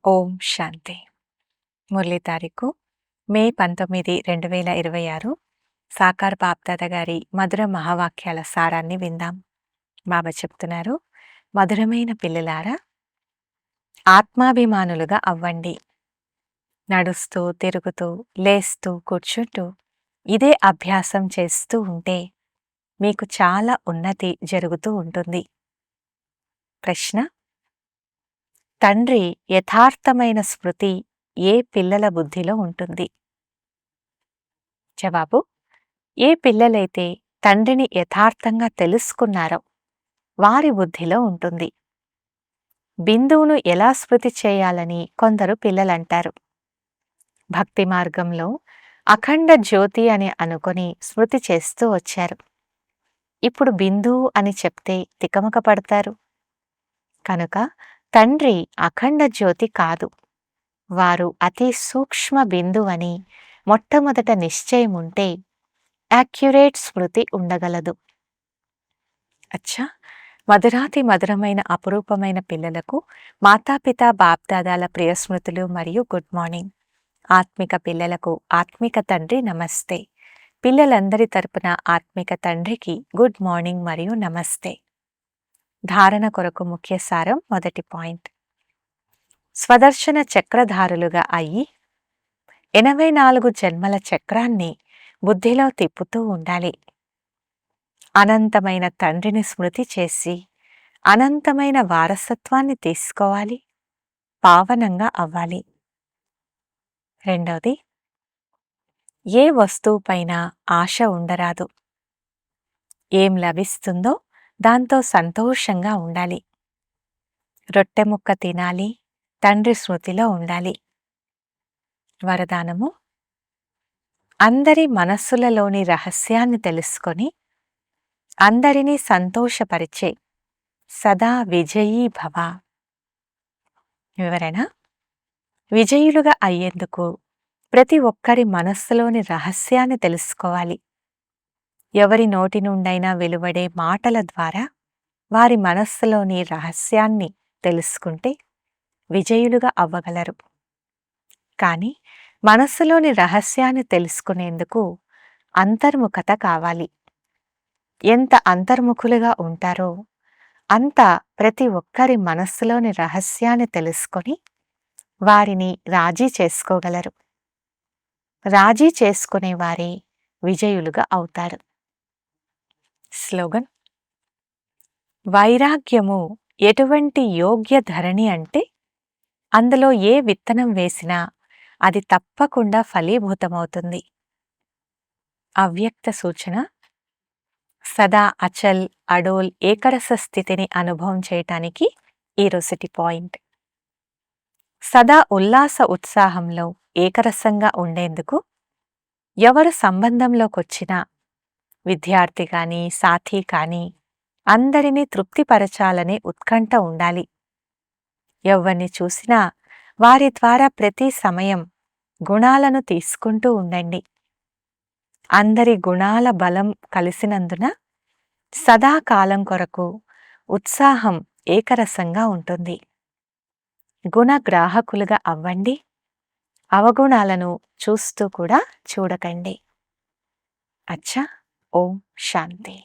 ఓం శాంతి. మురళి తారీఖు మే 19, 2026. సాకార్ బాప్దాద గారి మధుర మహావాక్యాల సారాన్ని విందాం. బాబా చెప్తున్నారు, మధురమైన పిల్లలారా, ఆత్మాభిమానులుగా అవ్వండి. నడుస్తూ, తిరుగుతూ, లేస్తూ, కూర్చుంటూ ఇదే అభ్యాసం చేస్తూ ఉంటే మీకు చాలా ఉన్నతి జరుగుతూ ఉంటుంది. ప్రశ్న: తండ్రి యథార్థమైన స్మృతి ఏ పిల్లల బుద్ధిలో ఉంటుంది? జవాబు: ఏ పిల్లలైతే తండ్రిని యథార్థంగా తెలుసుకున్నారో వారి బుద్ధిలో ఉంటుంది. బిందువును ఎలా స్మృతి చేయాలని కొందరు పిల్లలంటారు. భక్తి మార్గంలో అఖండ జ్యోతి అని అనుకొని స్మృతి చేస్తూ వచ్చారు. ఇప్పుడు బిందువు అని చెప్తే తికమక పడతారు. కనుక తండ్రి అఖండ జ్యోతి కాదు, వారు అతి సూక్ష్మ బిందువని మొట్టమొదట నిశ్చయం ఉంటే యాక్యురేట్ స్మృతి ఉండగలదు. అచ్చా, మధురాతి మధురమైన అపురూపమైన పిల్లలకు మాతాపితా బాప్దాదాల ప్రియస్మృతులు మరియు గుడ్ మార్నింగ్. ఆత్మిక పిల్లలకు ఆత్మిక తండ్రి నమస్తే. పిల్లలందరి తరపున ఆత్మిక తండ్రికి గుడ్ మార్నింగ్ మరియు నమస్తే. ధారణ కొరకు ముఖ్య సారం. మొదటి పాయింట్: స్వదర్శన చక్రధారులుగా అయ్యి 84 జన్మల చక్రాన్ని బుద్ధిలో తిప్పుతూ ఉండాలి. అనంతమైన తండ్రిని స్మృతి చేసి అనంతమైన వారసత్వాన్ని తీసుకోవాలి, పావనంగా అవ్వాలి. రెండవది, ఏ వస్తువుపైన ఆశ ఉండరాదు. ఏం లభిస్తుందో దాంతో సంతోషంగా ఉండాలి. రొట్టె ముక్క తినాలి, తండ్రి స్మృతిలో ఉండాలి. వరదానము: అందరి మనస్సులలోని రహస్యాన్ని తెలుసుకొని అందరినీ సంతోషపరిచే సదా విజయీ భవ. వివరణ: విజయులుగా అయ్యేందుకు ప్రతి ఒక్కరి మనస్సులోని రహస్యాన్ని తెలుసుకోవాలి. ఎవరి నోటి నుండైనా వెలువడే మాటల ద్వారా వారి మనస్సులోని రహస్యాన్ని తెలుసుకుంటే విజయులుగా అవ్వగలరు. కానీ మనస్సులోని రహస్యాన్ని తెలుసుకునేందుకు అంతర్ముఖత కావాలి. ఎంత అంతర్ముఖులుగా ఉంటారో అంత ప్రతి ఒక్కరి మనస్సులోని రహస్యాన్ని తెలుసుకొని వారిని రాజీ చేసుకోగలరు. రాజీ చేసుకునేవారే విజయులుగా అవుతారు. స్లోగన్: వైరాగ్యము ఎటువంటి యోగ్య ధరణి అంటే అందులో ఏ విత్తనం వేసినా అది తప్పకుండా ఫలీభూతమవుతుంది. అవ్యక్త సూచన: సదా అచల్, అడోల్, ఏకరస స్థితిని అనుభవం చేయటానికి ఈరోజుటి పాయింట్. సదా ఉల్లాస ఉత్సాహంలో ఏకరసంగా ఉండేందుకు ఎవరు సంబంధంలోకొచ్చినా, విద్యార్థి కానీ సాథీ కానీ, అందరినీ తృప్తిపరచాలనే ఉత్కంఠ ఉండాలి. ఎవరిని చూసినా వారి ద్వారా ప్రతి సమయం గుణాలను తీసుకుంటూ ఉండండి. అందరి గుణాల బలం కలిసినందున సదాకాలం కొరకు ఉత్సాహం ఏకరసంగా ఉంటుంది. గుణగ్రాహకులుగా అవ్వండి. అవగుణాలను చూస్తూ కూడా చూడకండి. అచ్చా, ఓం శాంతి.